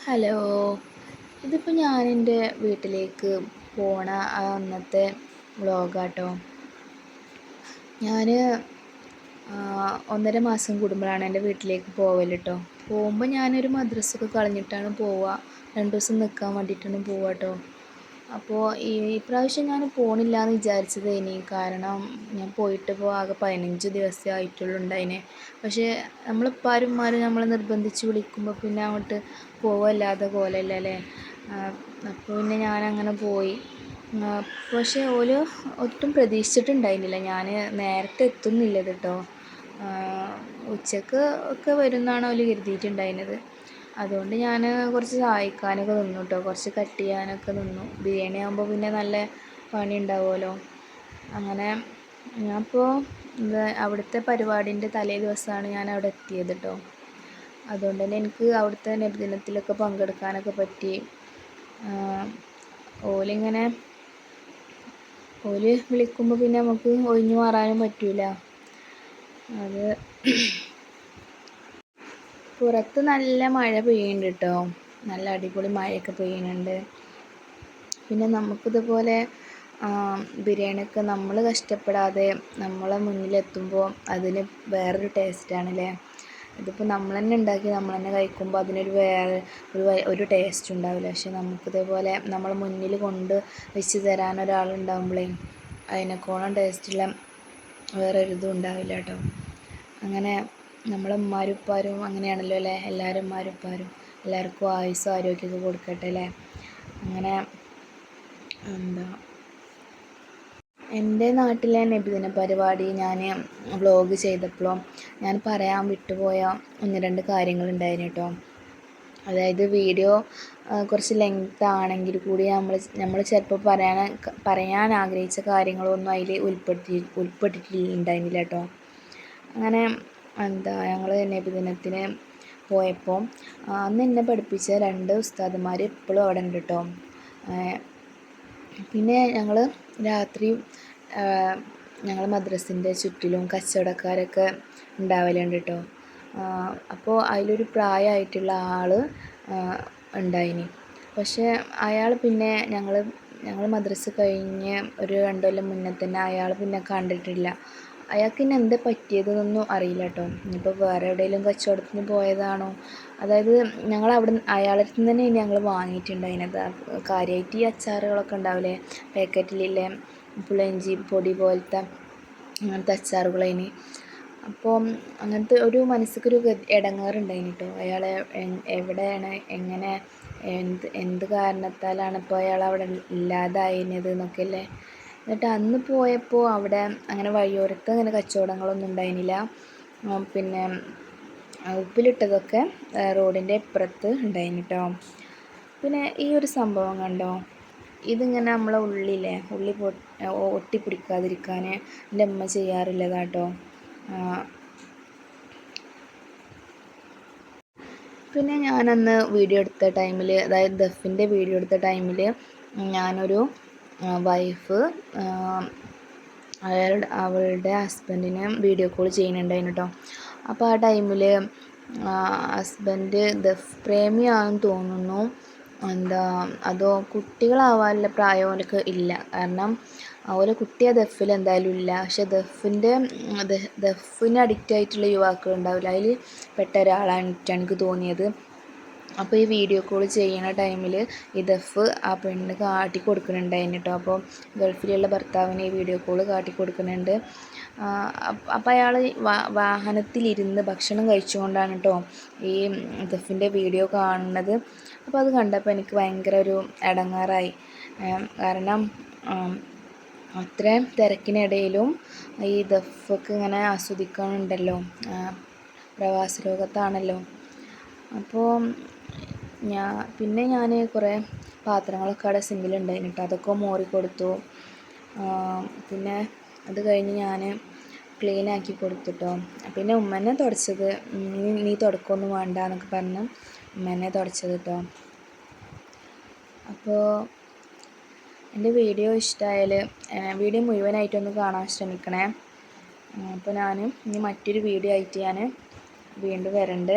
Hello. ഇതിപ്പോൾ ഞാനെൻ്റെ വീട്ടിലേക്ക് പോണ അന്നത്തെ വ്ളോഗാട്ടോ. ഞാൻ 1.5 മാസം കൂടുമ്പോഴാണ് എൻ്റെ വീട്ടിലേക്ക് പോവൽ കേട്ടോ. പോകുമ്പോൾ ഞാനൊരു മദ്രസയൊക്കെ കളഞ്ഞിട്ടാണ് പോവുക. 2 ദിവസം നിൽക്കാൻ വേണ്ടിയിട്ടാണ് പോവുക കേട്ടോ. അപ്പോൾ ഈ പ്രാവശ്യം ഞാൻ പോണില്ല എന്ന് വിചാരിച്ചതേനി. കാരണം ഞാൻ പോയിട്ട് ഇപ്പോൾ ആകെ 15 ദിവസമേ ആയിട്ടുള്ളൂ ഉണ്ടായിനെ. പക്ഷേ നമ്മളിപ്പാരും നമ്മളെ നിർബന്ധിച്ച് വിളിക്കുമ്പോൾ പിന്നെ അങ്ങോട്ട് പോവല്ലാതെ കോലമല്ല അല്ലേ. അപ്പോൾ പിന്നെ ഞാനങ്ങനെ പോയി. പക്ഷേ ഓല് ഒട്ടും പ്രതീക്ഷിച്ചിട്ടുണ്ടായിരുന്നില്ല ഞാൻ നേരത്തെ എത്തുന്നില്ലത് കേട്ടോ. ഉച്ചക്ക് ഒക്കെ വരുമെന്നാണ് ഓല് കരുതിയിട്ടുണ്ടായിരുന്നത്. അതുകൊണ്ട് ഞാൻ കുറച്ച് സഹായിക്കാനൊക്കെ നിന്നു കേട്ടോ. കുറച്ച് കട്ട് ചെയ്യാനൊക്കെ നിന്നു. ബിരിയാണി ആകുമ്പോൾ പിന്നെ നല്ല പണി ഉണ്ടാവുമല്ലോ. അങ്ങനെ ഞാനിപ്പോൾ അവിടുത്തെ പരിപാടിൻ്റെ തലേ ദിവസമാണ് ഞാൻ അവിടെ എത്തിയത് കേട്ടോ. അതുകൊണ്ട് തന്നെ എനിക്ക് അവിടുത്തെ നബിദിനത്തിലൊക്കെ പങ്കെടുക്കാനൊക്കെ പറ്റി. ഓല് വിളിക്കുമ്പോൾ പിന്നെ നമുക്ക് ഒഴിഞ്ഞു മാറാനും പറ്റില്ല. അത് പുറത്ത് നല്ല മഴ പെയ്യുന്നുണ്ട് കേട്ടോ. നല്ല അടിപൊളി മഴയൊക്കെ പെയ്യുന്നുണ്ട്. പിന്നെ നമുക്കിതുപോലെ ബിരിയാണിയൊക്കെ നമ്മൾ കഷ്ടപ്പെടാതെ നമ്മളെ മുന്നിലെത്തുമ്പോൾ അതിന് വേറൊരു ടേസ്റ്റാണല്ലേ. ഇതിപ്പോൾ നമ്മൾ തന്നെ ഉണ്ടാക്കി നമ്മൾ തന്നെ കഴിക്കുമ്പോൾ അതിനൊരു ഒരു ടേസ്റ്റ് ഉണ്ടാവില്ല. പക്ഷെ നമുക്കിതേപോലെ നമ്മളെ മുന്നിൽ കൊണ്ട് വെച്ച് തരാൻ ഒരാളുണ്ടാകുമ്പോഴേ അതിനേക്കോളം ടേസ്റ്റുള്ള വേറൊരിതും ഉണ്ടാവില്ല കേട്ടോ. അങ്ങനെ നമ്മളെ ഉമ്മാരും ഉപ്പാരും അങ്ങനെയാണല്ലോ അല്ലേ. എല്ലാവരും ഉമ്മാരും ഉപ്പാരും എല്ലാവർക്കും ആയുസ്സും ആരോഗ്യമൊക്കെ കൊടുക്കട്ടെ അല്ലേ. അങ്ങനെ എൻ്റെ നാട്ടിലെ നബിദിന പരിപാടി ഞാൻ വ്ളോഗ് ചെയ്തപ്പോഴും ഞാൻ പറയാൻ വിട്ടുപോയ 1-2 കാര്യങ്ങളുണ്ടായിരുന്നു കേട്ടോ. അതായത് വീഡിയോ കുറച്ച് ലെങ്ത് ആണെങ്കിൽ കൂടി നമ്മൾ ചിലപ്പോൾ പറയാൻ ആഗ്രഹിച്ച കാര്യങ്ങളൊന്നും അതിൽ ഉൾപ്പെട്ടിട്ടുണ്ടായിരുന്നില്ല കേട്ടോ. അങ്ങനെ ഞങ്ങൾ നബിദിനത്തിന് പോയപ്പോൾ അന്ന് എന്നെ പഠിപ്പിച്ച 2 ഉസ്താദുമാർ ഇപ്പോഴും അവിടെ ഉണ്ട് കേട്ടോ. പിന്നെ ഞങ്ങൾ രാത്രി ഞങ്ങൾ മദ്രസിൻ്റെ ചുറ്റിലും കച്ചവടക്കാരൊക്കെ ഉണ്ടാവലുണ്ട് കേട്ടോ. അപ്പോൾ അതിലൊരു പ്രായമായിട്ടുള്ള ആൾ ഉണ്ടായിനി. പക്ഷേ അയാൾ പിന്നെ ഞങ്ങൾ മദ്രസ കഴിഞ്ഞ് ഒരു 2 കൊല്ലം മുന്നേ തന്നെ അയാൾ പിന്നെ കണ്ടിട്ടില്ല. അയാൾക്ക് പിന്നെ എന്താ പറ്റിയതെന്നൊന്നും അറിയില്ല കേട്ടോ. ഇനിയിപ്പോൾ വേറെ എവിടെയെങ്കിലും കച്ചവടത്തിന് പോയതാണോ. അതായത് അയാളുടെ അടുത്ത് നിന്ന് തന്നെ ഞങ്ങൾ വാങ്ങിയിട്ടുണ്ടായിരുന്നത്. കാര്യമായിട്ട് ഈ അച്ചാറുകളൊക്കെ ഉണ്ടാവില്ലേ പാക്കറ്റിലില്ലേ, പുളിയിഞ്ചി പൊടി പോലത്തെ അങ്ങനത്തെ അച്ചാറുകളതിന്. അപ്പോൾ അങ്ങനത്തെ ഒരു മനസ്സിക്കൊരു ഇടങ്ങേറുണ്ടായിന് കേട്ടോ. അയാൾ എവിടെയാണ് എങ്ങനെ എന്ത് കാരണത്താലാണ് ഇപ്പോൾ അയാൾ അവിടെ ഇല്ലാതായിരുന്നത് എന്നൊക്കെ അല്ലേ. എന്നിട്ട് അന്ന് പോയപ്പോൾ അവിടെ അങ്ങനെ വഴിയോരത്ത് അങ്ങനെ കച്ചവടങ്ങളൊന്നും ഉണ്ടായിരുന്നില്ല. പിന്നെ ഉപ്പിലിട്ടതൊക്കെ റോഡിൻ്റെ ഇപ്പുറത്ത് ഉണ്ടായിരുന്നു കേട്ടോ. പിന്നെ ഈ ഒരു സംഭവം കണ്ടോ. ഇതിങ്ങനെ നമ്മളെ ഉള്ളി ഒട്ടിപ്പിടിക്കാതിരിക്കാൻ എൻ്റെ അമ്മ ചെയ്യാറില്ലതാട്ടോ. പിന്നെ ഞാനന്ന് വീഡിയോ എടുത്ത ടൈമിൽ, അതായത് ദഫിൻ്റെ വീഡിയോ എടുത്ത ടൈമിൽ ഞാനൊരു വൈഫ് അവളുടെ ഹസ്ബൻഡിന് വീഡിയോ കോൾ ചെയ്യുന്നുണ്ടായിരുന്നു കേട്ടോ. അപ്പോൾ ആ ടൈമിൽ ഹസ്ബൻഡ് ദഫ് പ്രേമിയാണെന്ന് തോന്നുന്നു. അതോ കുട്ടികളാവാനുള്ള പ്രായം അവർക്ക് ഇല്ല. കാരണം ഓലെ കുട്ടി ആ ദഫിൽ എന്തായാലും ഇല്ല. പക്ഷെ ദഫിന് അഡിക്റ്റ് ആയിട്ടുള്ള യുവാക്കളുണ്ടാവില്ല, അതിൽ പെട്ട ഒരാളായിട്ടാണ് എനിക്ക് തോന്നിയത്. അപ്പോൾ ഈ വീഡിയോ കോൾ ചെയ്യുന്ന ടൈമിൽ ഈ ദഫ് ആ പെണ്ണ് കാട്ടി കൊടുക്കുന്നുണ്ടായിരുന്നു കേട്ടോ. അപ്പോൾ ഗൾഫിലുള്ള ഭർത്താവിന് ഈ വീഡിയോ കോൾ കാട്ടി കൊടുക്കുന്നുണ്ട്. അപ്പോൾ അയാൾ വാഹനത്തിലിരുന്ന് ഭക്ഷണം കഴിച്ചുകൊണ്ടാണ് കേട്ടോ ഈ ദഫിൻ്റെ വീഡിയോ കാണുന്നത്. അപ്പോൾ അത് കണ്ടപ്പോൾ എനിക്ക് ഭയങ്കര ഒരു ഇടങ്ങേറായി. കാരണം അത്രയും തിരക്കിനിടയിലും ഈ ദഫൊക്കെ ഇങ്ങനെ ആസ്വദിക്കാനുണ്ടല്ലോ. പ്രവാസ ലോകത്താണല്ലോ. അപ്പോൾ പിന്നെ ഞാൻ കുറേ പാത്രങ്ങളൊക്കെ അവിടെ സിങ്കിലുണ്ടായിരുന്നു കേട്ടോ. അതൊക്കെ മോറി കൊടുത്തു. പിന്നെ അത് കഴിഞ്ഞ് ഞാൻ ക്ലീനാക്കി കൊടുത്തിട്ടോ. പിന്നെ ഉമ്മനെ തുടച്ചത്. നീ തുടക്കൊന്നും വേണ്ട എന്നൊക്കെ പറഞ്ഞ് ഉമ്മനെ തുടച്ചത് കേട്ടോ. അപ്പോൾ എൻ്റെ വീഡിയോ ഇഷ്ടമായാൽ വീഡിയോ മുഴുവനായിട്ടൊന്ന് കാണാൻ ശ്രമിക്കണേ. അപ്പോൾ ഇനി മറ്റൊരു വീഡിയോ ആയിട്ട് ഞാൻ വീണ്ടും വരണ്ട്.